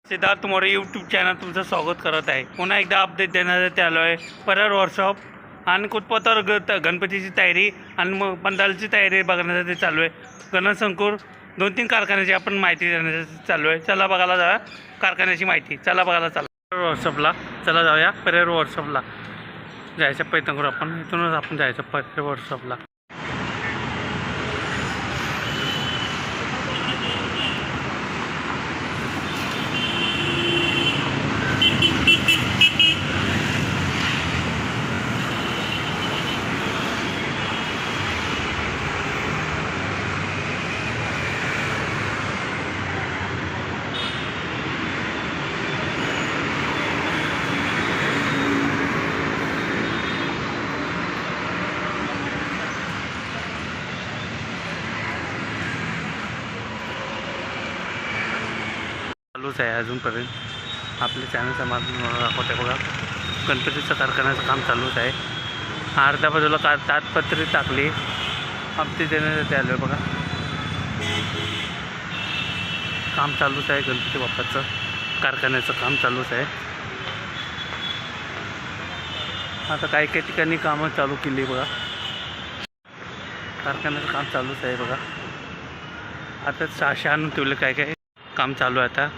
Siddharth More YouTube channel तुमचं स्वागत करत आहे. पुन्हा एकदा अपडेट देण्यासाठी आलो आहे. परळ वर्कशॉप आणि कुटपतर गणपतीची तयारी आणि मग पंडालची तयारी बघण्यासाठी चालू आहे. गणसंकुर 2-3 कारखान्याची आपण माहिती देण्यासाठी चालू आहे. चला बघायला जाऊया कारखान्याची माहिती. चला बघायला चला परळ वर्कशॉपला. चला जाऊया परळ वर्कशॉपला जायचा प्रयत्न करू आपण. इथूनच आपण जायचं परळ वर्कशॉपला. चालूच आहे अजूनपर्यंत. आपल्या चॅनलच्या माध्यमातून दाखवते बघा. गणपतीचं कारखान्याचं काम चालूच आहे. अर्ध्या बाजूला ताटपत्री टाकली हप्ते देण्यासाठी आलो आहे बघा. काम चालूच आहे. गणपती बाप्पाचं कारखान्याचं काम चालूच आहे. आता काही काही ठिकाणी कामं चालू केली बघा. कारखान्याचं काम चालूच आहे बघा. आता 600 आणून ठेवले. काय काय काम चालू आहे. आता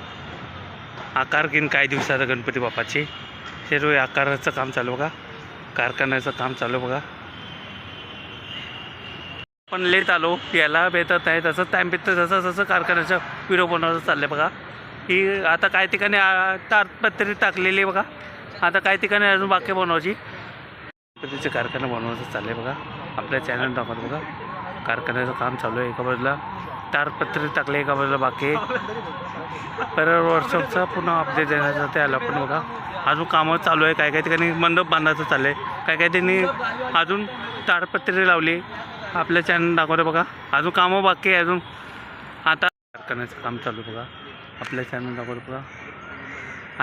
आकार घेईन काही दिवसात गणपती बाप्पाची सर्व आकाराचं काम चालू बघा. कारखान्याचं काम चालू बघा. पण लेट आलो याला भेटत नाही. तसंच टाईम भेटतं जसं जसं कारखान्याचं व्हिडिओ बनवायचं चाललं आहे बघा. ही आता काही ठिकाणी ताटपत्री टाकलेली आहे बघा. आता काही ठिकाणी अजून बाकी बनवायची. गणपतीचे कारखाना बनवायचं चाललं आहे बघा. आपल्या चॅनल दाखवतो बघा. कारखान्याचं काम चालू आहे. एका बाजूला तारपत्री टाकले, एका बाजूला बाकी. परळ वर्कशॉपचा पुन्हा अपडेट देण्यासाठी आलं पण बघा. अजून कामं चालू आहे. काही काही ठिकाणी मंडप बांधायचं चाललं आहे. काही काही ठिकाणी अजून ताडपत्री लावली. आपल्या चॅनल दाखवते बघा. अजून कामं बाकी आहे. अजून आता कारखान्याचं काम चालू बघा. आपल्या चॅनल दाखवते बघा.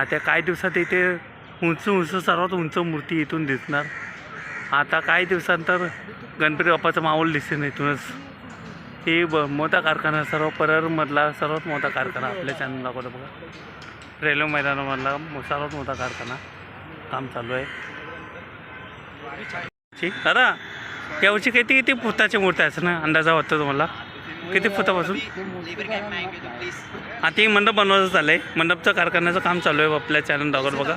आता काही दिवसात इथे उंच सर्वात उंच मूर्ती इथून दिसणार. आता काही दिवसांतर गणपती बाप्पाचं माहोल दिसेल इथूनच. ही मोठा कारखाना सर्व परळमधला सर्वात मोठा कारखाना आपल्या चॅनल दाखवतो बघा. रेल्वे मैदानामधला सर्वात मोठा कारखाना काम चालू आहे. दादा यावर्षी किती फुटाची मूर्ती असं ना अंदाजा होता तुम्हाला? किती फुटापासून? आता ही मंडप बनवायचं चाललं आहे. मंडपचं कारखान्याचं काम चालू आहे आपल्या चॅनल दाखवतो बघा.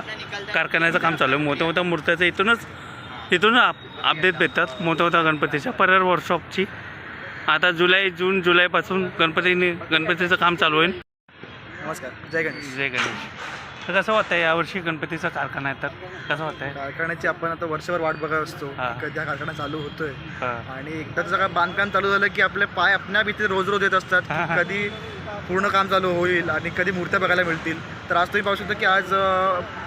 कारखान्याचं काम चालू आहे. मोठ्या मूर्त्याचं इथूनच अपडेट भेटतात मोठ्या गणपतीच्या. परळ वर्कशॉपची आता जून जुलैपासून गणपतीचं काम चालू होईल. नमस्कार. जय गणेश. जय गणेश. तर कसं वाटतं आहे यावर्षी गणपतीचा कारखाना आहे तर कसं वाटतं आहे? कारखान्याची आपण आता वर्षभर वाट बघत असतो कधी हा कारखाना चालू होतोय. हां आणि एकदा सगळं बांधकाम चालू झालं की आपले पाय आपल्या भीती रोज येत असतात. कधी पूर्ण काम चालू होईल आणि कधी मूर्त्या बघायला मिळतील. तर आज तुम्ही पाहू शकता की आज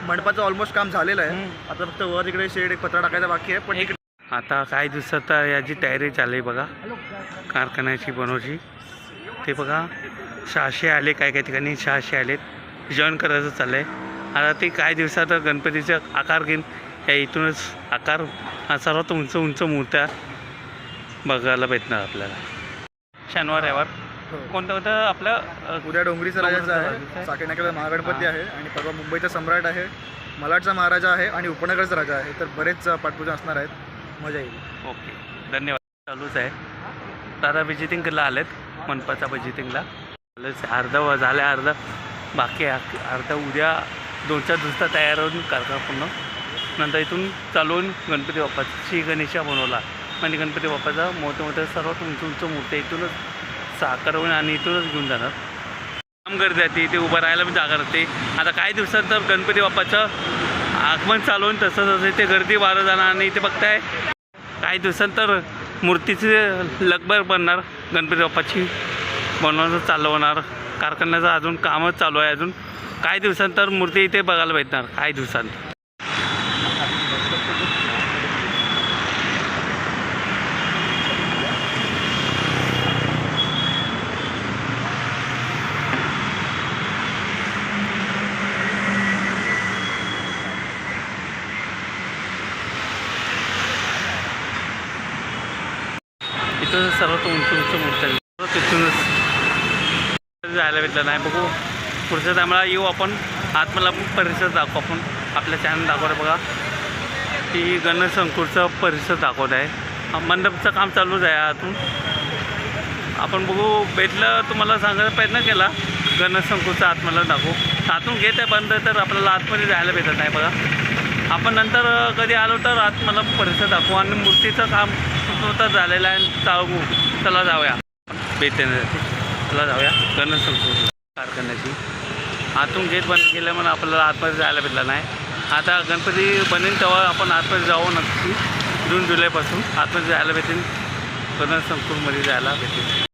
मंडपाचं ऑलमोस्ट काम झालेलं आहे. आता फक्त वर इकडे शेड एक पत्रा टाकायचा बाकी आहे. पण इकडे आता काही दिवसात याची तयारी चालली बघा कारखान्याची बनवायची. ते बघा 600 आले. काही ठिकाणी 600 आलेत. जॉईन करायचं चाललं आहे. आता ते काही दिवसात गणपतीचा आकार घेईन. या इथूनच आकार सर्वात उंच मूर्त्या बघायला भेटणार आपल्याला. शनिवार रविवार कोणतं होतं आपलं? उद्या डोंगरीचा राजाचा आहे, साकेनाक्याचा महागणपती आहे आणि परवा मुंबईचा सम्राट आहे, मलाडचा महाराजा आहे आणि उपनगरचा राजा आहे. तर बरेच पाठपूजा असणार आहेत. मजा येईल. ओके धन्यवाद. चालूच आहे. दादा विजिटिंगला आलेत. मनपाचा विजिटिंगला अर्धा झालं. अर्धा बाकी आहे. अर्धा उद्या 2-4 दिवसात तयार होऊन कारखाना पूर्ण. नंतर इथून चालवून गणपती बाप्पाची गणेशा बनवला. म्हणजे गणपती बाप्पाचा मोठ्या सर्वात उंच मूर्ती इथूनच साकार होऊन आणि इथूनच घेऊन जाणार. काम करते जाते. इथे उभं राहायला पण जागा राहते. आता काही दिवसात तर गणपती बाप्पाचं आगमन चालू होऊन तसं इथे गर्दी वाढत जाणार. आणि इथे बघताय काही दिवसांतर मूर्तीचे लगबग बनणार. गणपती बाप्पाची बनवणं चालू होणार. कारखान्याचं अजून कामच चालू आहे. अजून काही दिवसांतर मूर्ती इथे बघायला भेटणार. काही दिवसांत इथं सर्वात उंच मूर्ती आहे. तिथूनच जायला भेटलं नाही. बघू पुढच्या टायमाला येऊ आपण आतमधला परिसर दाखवू आपण आपल्या चॅनल दाखवतो बघा की गणेश संकुलचं परिसर दाखवत आहे मंडपचं काम चालूच आहे आतून आपण बघू भेटलं तुम्हाला सांगायचा प्रयत्न केला गणेश संकुलचं आतमधला दाखवू आतून गेट आहे बंद तर आपल्याला आतमध्ये जायला भेटत नाही बघा आपण नंतर कधी आलो तर आतमधला परिसर दाखवू आणि मूर्तीचं काम तर झालेलं आहे चालू चला जाऊया भेट देण्यासाठी चला जाऊया गणेश संकुल कारखान्याची आतून गेट बंद केलं म्हणून आपल्याला आतमध्ये जायला भेटलं नाही आता गणपती बनेल तेव्हा आपण आतमध्ये जाऊ नक्की जून जुलैपासून आतमध्ये जायला भेटेल गणेश संकुलमध्ये जायला भेटेल